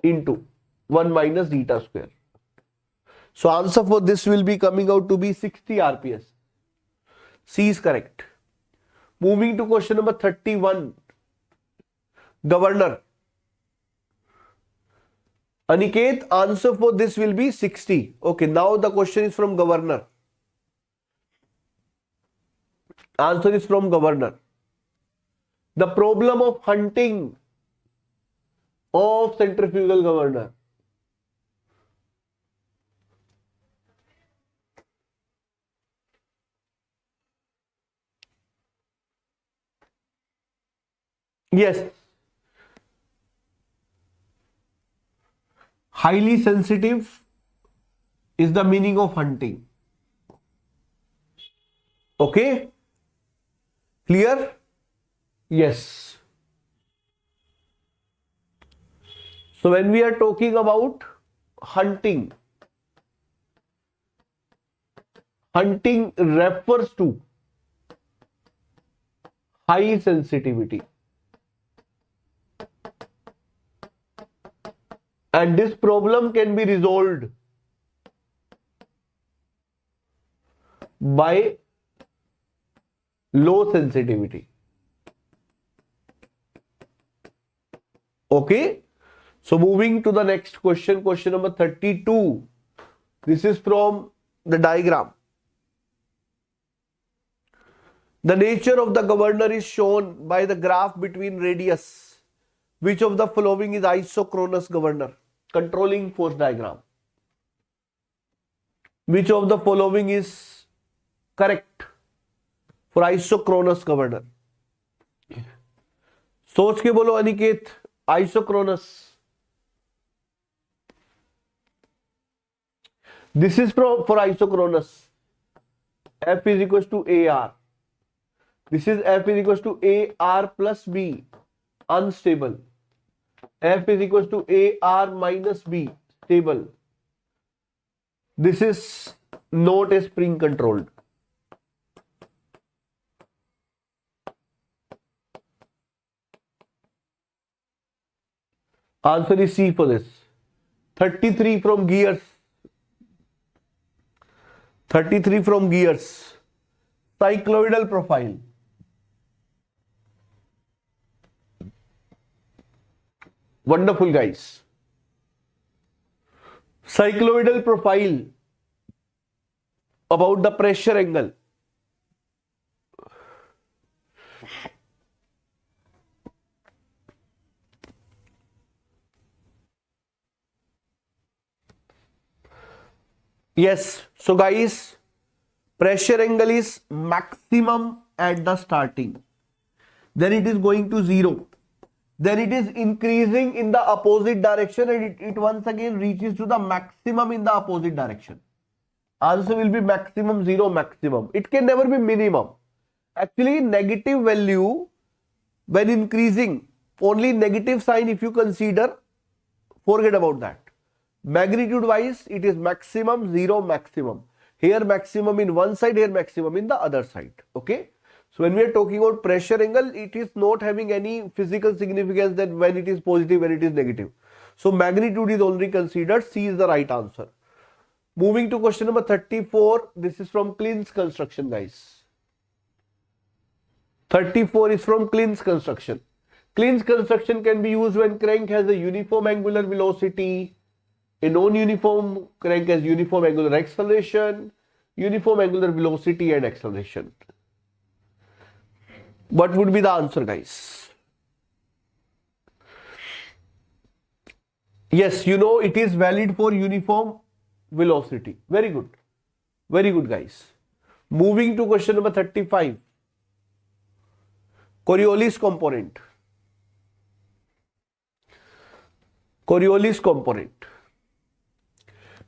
into 1 minus zeta square. So answer for this will be coming out to be 60 RPS. C is correct. Moving to question number 31. Governor. Aniket, answer for this will be 60. Okay, now the question is from governor. Answer is from governor. The problem of hunting of centrifugal governor. Yes. Highly sensitive is the meaning of hunting. Okay? Clear? Yes. So when we are talking about hunting, hunting refers to high sensitivity. And this problem can be resolved by low sensitivity. Okay? So moving to the next question, question number 32. This is from the diagram. The nature of the governor is shown by the graph between radius. Which of the following is isochronous governor? Controlling force diagram. Which of the following is correct for isochronous governor? सोच के बोलो Aniket, isochronous. This is for isochronous. F is equals to AR. This is F is equals to AR plus B, unstable. F is equals to AR minus B, stable. This is not a spring controlled. Answer is C for this. 33 from gears. 33 from gears. Cycloidal profile. Wonderful, guys. Cycloidal profile about the pressure angle. Yes, so guys, pressure angle is maximum at the starting. Then it is going to 0. Then it is increasing in the opposite direction and it once again reaches to the maximum in the opposite direction. Answer will be maximum, 0, maximum. It can never be minimum. Actually, negative value when increasing, only negative sign if you consider, forget about that. Magnitude wise, it is maximum, 0, maximum. Here maximum in one side, here maximum in the other side. Okay. So when we are talking about pressure angle, it is not having any physical significance that when it is positive, when it is negative. So magnitude is only considered. C is the right answer. Moving to question number 34. This is from Klein's construction, guys. 34 is from Klein's construction. Klein's construction can be used when crank has a uniform angular velocity, a non-uniform crank has uniform angular acceleration, uniform angular velocity and acceleration. What would be the answer, guys? Yes, you know it is valid for uniform velocity. Very good. Very good, guys. Moving to question number 35. Coriolis component. Coriolis component.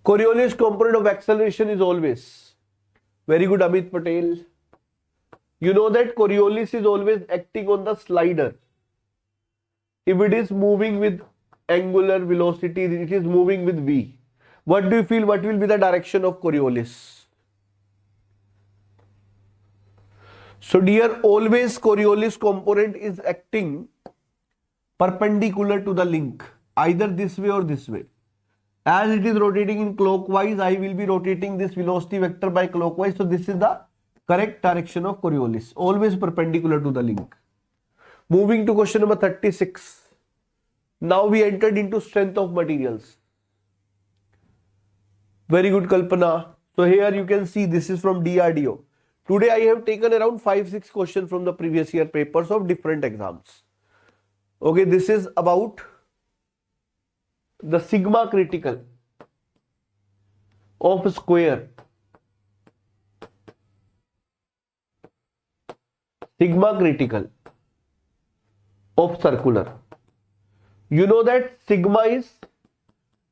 Coriolis component of acceleration is always. Very good, Amit Patel. You know that Coriolis is always acting on the slider. If it is moving with angular velocity, it is moving with V. What do you feel? What will be the direction of Coriolis? So dear, always Coriolis component is acting perpendicular to the link, either this way or this way. As it is rotating in clockwise, I will be rotating this velocity vector by clockwise. So this is the correct direction of Coriolis, always perpendicular to the link. Moving to question number 36. Now we entered into strength of materials. Very good, Kalpana. So here you can see this is from DRDO. Today I have taken around 5-6 questions from the previous year papers of different exams. Okay, this is about the sigma critical of square. Sigma critical of circular. You know that sigma is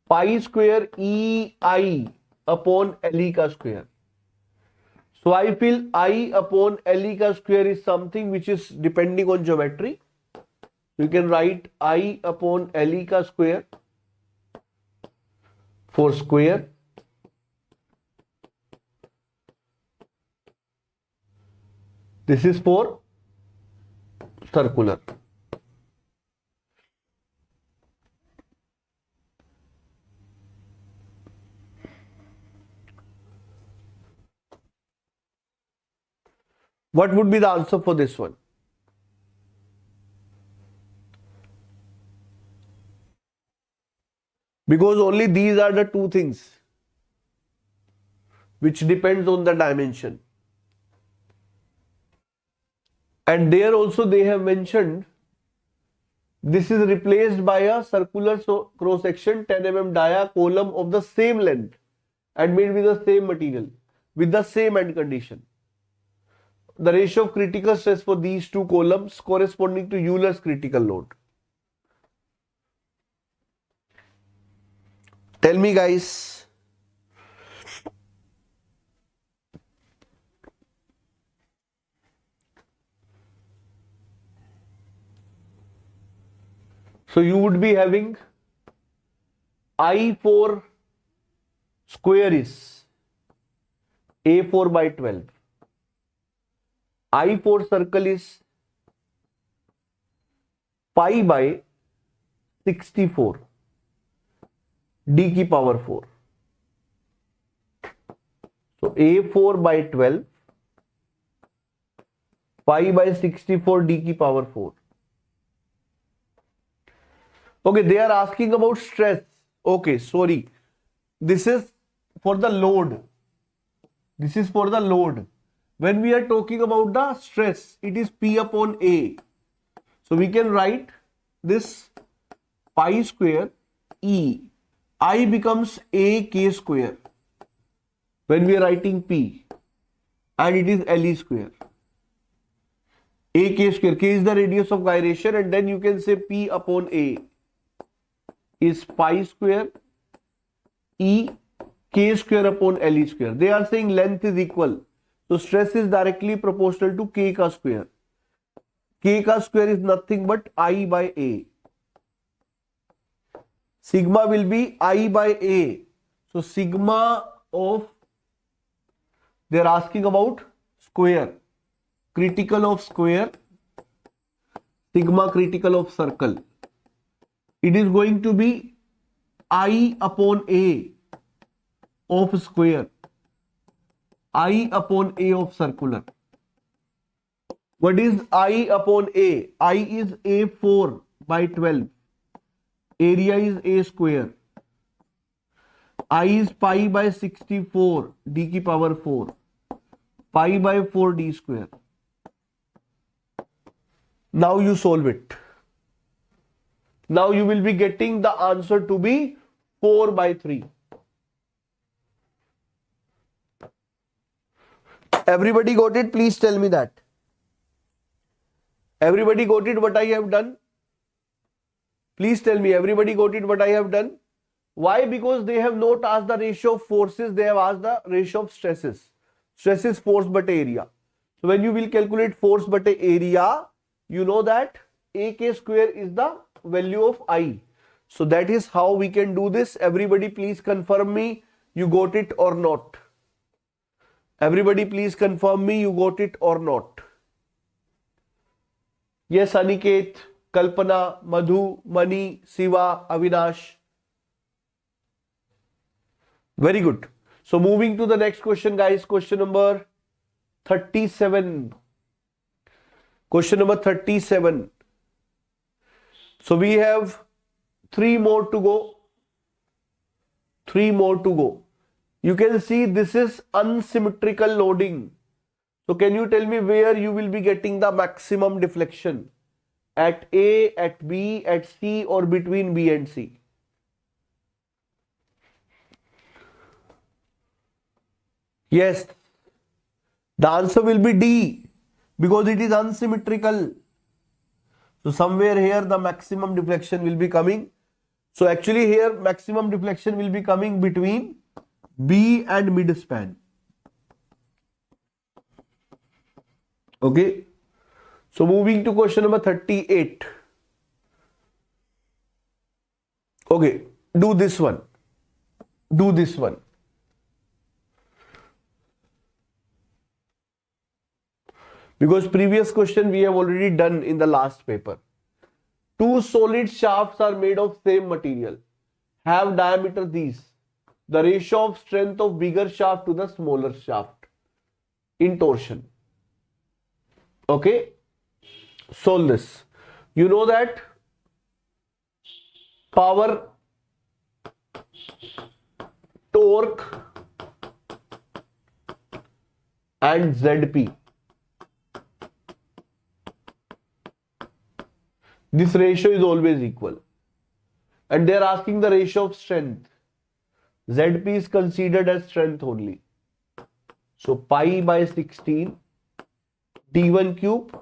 pi square EI upon LE ka square. So I feel I upon LE ka square is something which is depending on geometry. You can write I upon LE ka square for square. This is for circular. What would be the answer for this one? Because only these are the two things which depends on the dimension. And there also they have mentioned this is replaced by a circular cross section 10 mm dia column of the same length and made with the same material with the same end condition. The ratio of critical stress for these two columns corresponding to Euler's critical load. Tell me guys. So you would be having I for square is A4 by 12. I for circle is pi by 64 d की power 4. So A4 by 12 pi by 64 d की power 4. Okay, they are asking about stress. Okay, sorry. This is for the load. This is for the load. When we are talking about the stress, it is P upon A. So we can write this pi square E. I becomes A K square when we are writing P. And it is LE square. A K square. K is the radius of gyration and then you can say P upon A is pi square E K square upon LE square. They are saying length is equal. So stress is directly proportional to K ka square. K ka square is nothing but I by A. Sigma will be I by A. So sigma of, they are asking about square. Critical of square. Sigma critical of circle. It is going to be I upon A of square. I upon A of circular. What is I upon A? I is A4 by 12. Area is A square. I is pi by 64 d की power 4. Pi by 4 d square. Now you solve it. Now you will be getting the answer to be 4 by 3. Everybody got it? Please tell me that. Everybody got it what I have done? Please tell me, everybody got it what I have done? Why? Because they have not asked the ratio of forces, they have asked the ratio of stresses. Stress is force but area. So when you will calculate force but area, you know that AK square is the value of I. So that is how we can do this. Everybody please confirm me, you got it or not. Everybody please confirm me, you got it or not. Yes, Aniket, Kalpana, Madhu, Mani, Siva, Avinash. Very good. So moving to the next question, guys. Question number 37. Question number 37. So we have 3 more to go. 3 more to go. You can see this is unsymmetrical loading. So can you tell me where you will be getting the maximum deflection? At A, at B, at C, or between B and C? Yes, the answer will be D because it is unsymmetrical. So somewhere here the maximum deflection will be coming. So actually here maximum deflection will be coming between B and midspan. Okay. So moving to question number 38. Okay, do this one. Do this one. Because previous question we have already done in the last paper. Two solid shafts are made of same material. Have diameter these. The ratio of strength of bigger shaft to the smaller shaft in torsion. Okay. Solve this. You know that power, torque and ZP. This ratio is always equal. And they are asking the ratio of strength. ZP is considered as strength only. So pi by 16 D1 cube,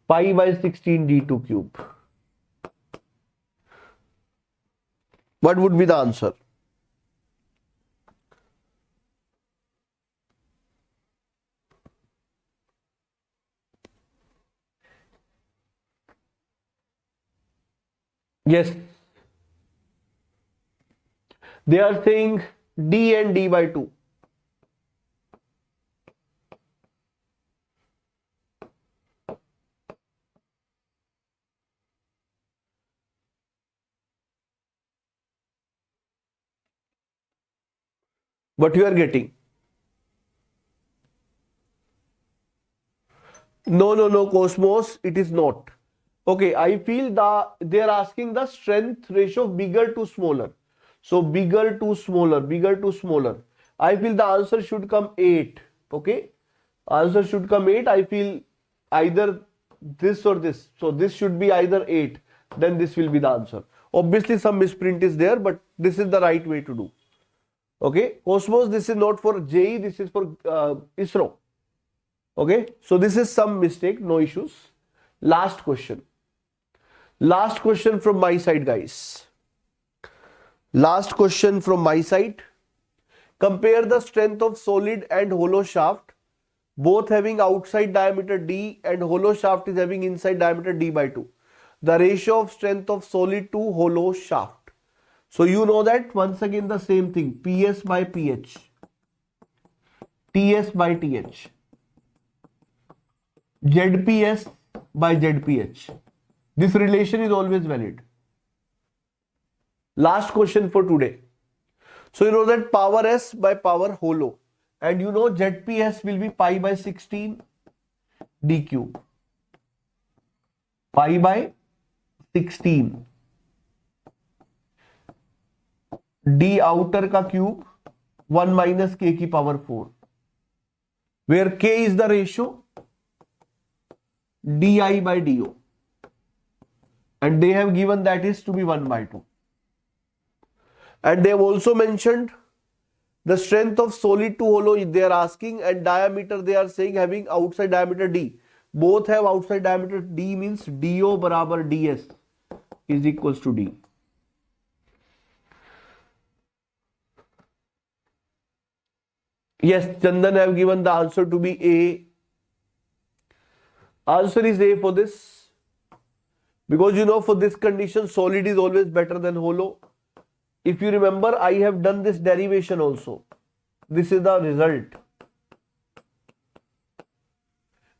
pi by 16 D2 cube. What would be the answer? Yes. They are saying D and D by 2. What you are getting? No, Cosmos, it is not. Okay, I feel they are asking the strength ratio of bigger to smaller. So bigger to smaller, bigger to smaller. I feel the answer should come 8. Okay, answer should come 8. I feel either this or this. So this should be either 8. Then this will be the answer. Obviously some misprint is there, but this is the right way to do. Okay, Cosmos, this is not for JE, this is for ISRO. Okay, so this is some mistake, no issues. Last question. Last question from my side, guys. Last question from my side. Compare the strength of solid and hollow shaft, both having outside diameter D and hollow shaft is having inside diameter D by 2. The ratio of strength of solid to hollow shaft. So you know that once again the same thing, PS by PH, TS by TH, ZPS by ZPH. This relation is always valid. Last question for today. So you know that power S by power hollow, and you know ZPS will be pi by 16 D cube, pi by 16 D outer का cube 1 minus k की power 4, where k is the ratio di by do, and they have given that is to be 1 by 2. And they have also mentioned the strength of solid to hollow they are asking, and diameter they are saying having outside diameter d. Both have outside diameter d, means do barabar ds is equals to d. Yes, Chandan have given the answer to be A. Answer is A for this. Because you know for this condition solid is always better than hollow. If you remember, I have done this derivation also. This is the result.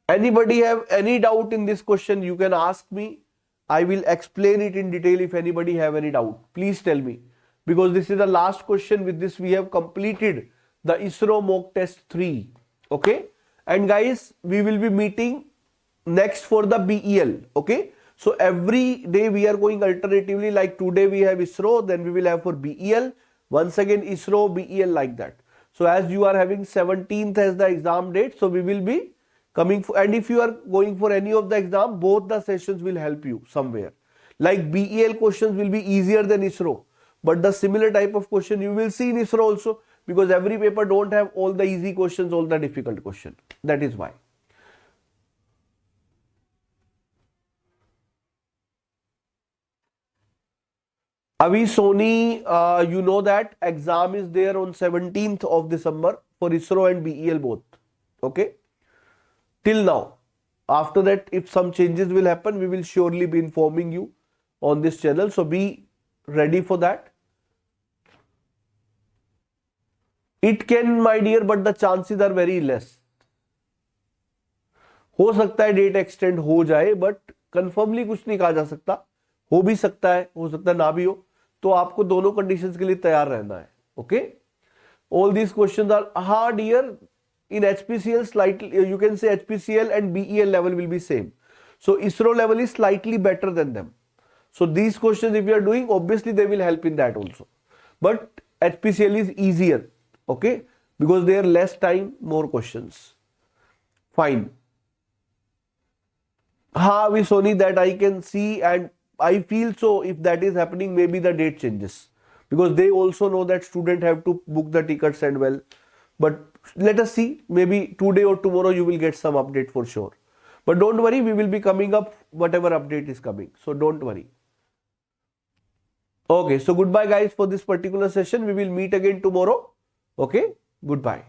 Anybody have any doubt in this question, you can ask me. I will explain it in detail if anybody have any doubt. Please tell me. Because this is the last question. With this we have completed the ISRO mock test 3. Okay. And guys, we will be meeting next for the BEL. Okay. So every day we are going alternatively, like today we have ISRO, then we will have for BEL. Once again ISRO, BEL, like that. So as you are having 17th as the exam date, so we will be coming for, and if you are going for any of the exam, both the sessions will help you somewhere. Like BEL questions will be easier than ISRO, but the similar type of question you will see in ISRO also, because every paper don't have all the easy questions, all the difficult questions. That is why. Avi Sony, you know that exam is there on 17th of December for ISRO and BEL both. Okay. Till now. After that, if some changes will happen, we will surely be informing you on this channel. So be ready for that. It can, my dear, but the chances are very less. हो सकता है date extend हो जाए, but कंफर्मली कुछ नहीं कहा जा सकता. हो भी सकता है ना भी हो. तो आपको दोनों कंडीशंस के लिए तैयार रहना है. Okay, all these questions are hard dear. In HPCL, slightly you can say HPCL and BEL level will be same. So ISRO level is slightly better than them. So these questions, if you are doing, obviously they will help in that also. But HPCL is easier, okay, because there are less time, more questions. Fine. We Sony, that I can see, and I feel so. If that is happening, maybe the date changes, because they also know that student have to book the tickets and well. But let us see, maybe today or tomorrow you will get some update for sure. But don't worry, we will be coming up whatever update is coming. So don't worry. Okay, so goodbye guys for this particular session. We will meet again tomorrow. Okay, goodbye.